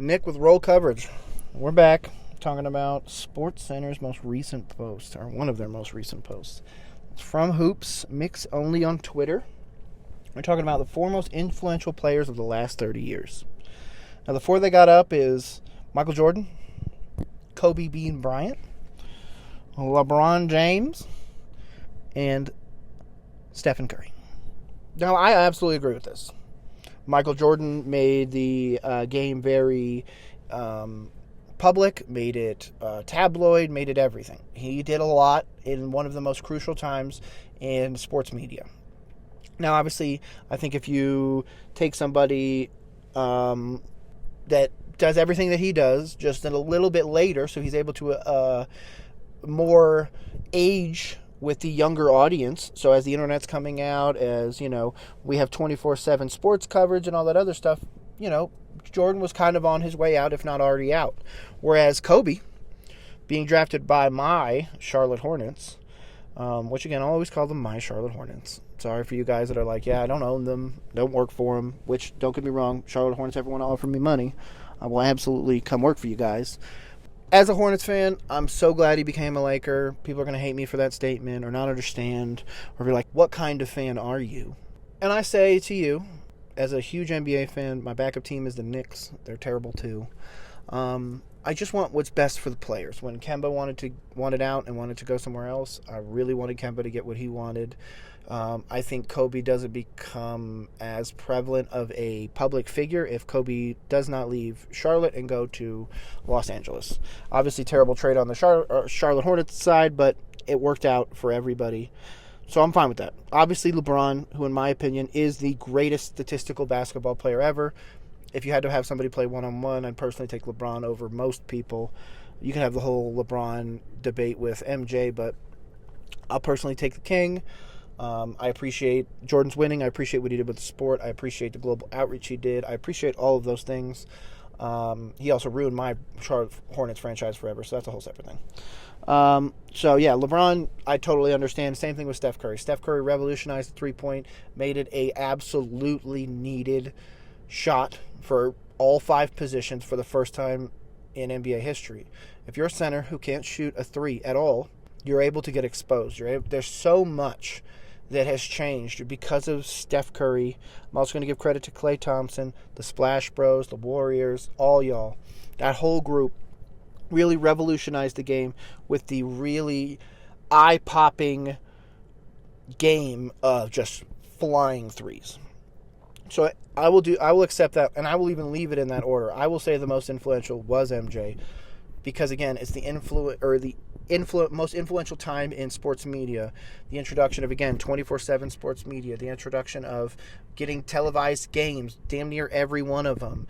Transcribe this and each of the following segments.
Nick with Roll Coverage. We're back talking about SportsCenter's most recent post, or one of their most recent posts. It's from Hoops, mix only on Twitter. We're talking about the four most influential players of the last 30 years. Now, the four they got up is Michael Jordan, Kobe Bean Bryant, LeBron James, and Stephen Curry. Now, I absolutely agree with this. Michael Jordan made the game very public, made it tabloid, made it everything. He did a lot in one of the most crucial times in sports media. Now, obviously, I think if you take somebody that does everything that he does, just a little bit later, so he's able to more age with the younger audience. So as the internet's coming out, as, we have 24/7 sports coverage and all that other stuff, Jordan was kind of on his way out, if not already out. Whereas Kobe, being drafted by my Charlotte Hornets, which again, I'll always call them my Charlotte Hornets. Sorry for you guys that are like, yeah, I don't own them, don't work for them, which, don't get me wrong, Charlotte Hornets ever want to offer me money, I will absolutely come work for you guys. As a Hornets fan, I'm so glad he became a Laker. People are going to hate me for that statement or not understand or be like, what kind of fan are you? And I say to you, as a huge NBA fan, my backup team is the Knicks. They're terrible too. I just want what's best for the players. When Kemba wanted out and wanted to go somewhere else, I really wanted Kemba to get what he wanted. I think Kobe doesn't become as prevalent of a public figure if Kobe does not leave Charlotte and go to Los Angeles. Obviously, terrible trade on the Charlotte Hornets side, but it worked out for everybody. So I'm fine with that. Obviously, LeBron, who in my opinion is the greatest statistical basketball player ever. If you had to have somebody play one-on-one, I'd personally take LeBron over most people. You can have the whole LeBron debate with MJ, but I'll personally take the king. I appreciate Jordan's winning. I appreciate what he did with the sport. I appreciate the global outreach he did. I appreciate all of those things. He also ruined my Charlotte Hornets franchise forever, so that's a whole separate thing. LeBron, I totally understand. Same thing with Steph Curry. Steph Curry revolutionized the three-point, made it a absolutely needed shot for all five positions for the first time in NBA history. If you're a center who can't shoot a three at all, you're able to get exposed. There's so much that has changed because of Steph Curry. I'm also going to give credit to Klay Thompson, the Splash Bros, the Warriors, all y'all. That whole group really revolutionized the game with the really eye-popping game of just flying threes. So I will accept that, and I will even leave it in that order. I will say the most influential was MJ, because again, it's the most influential time in sports media. The introduction of, again, 24/7 sports media. The introduction of getting televised games, damn near every one of them.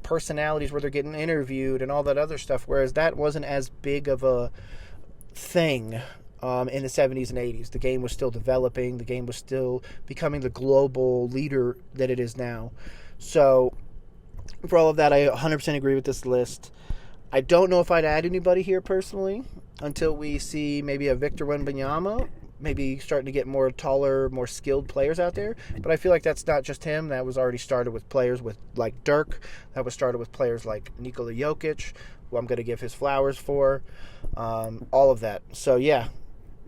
Personalities where they're getting interviewed and all that other stuff. Whereas that wasn't as big of a thing in the 70s and 80s. The game was still developing. The game was still becoming the global leader that it is now. So for all of that, I 100% agree with this list. I don't know if I'd add anybody here personally until we see maybe a Victor Wembanyama, maybe starting to get more taller, more skilled players out there. But I feel like that's not just him. That was already started with players like Dirk. That was started with players like Nikola Jokic, who I'm going to give his flowers for. All of that. So, yeah,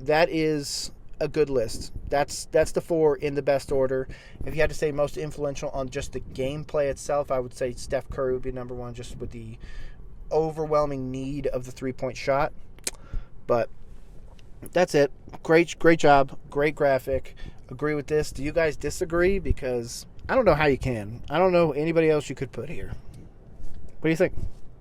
that is a good list. That's the four in the best order. If you had to say most influential on just the gameplay itself, I would say Steph Curry would be number one, just with the overwhelming need of the three-point shot. But that's it. Great job. Great graphic. Agree with this. Do you guys disagree? Because I don't know how you can. I don't know anybody else you could put here. What do you think?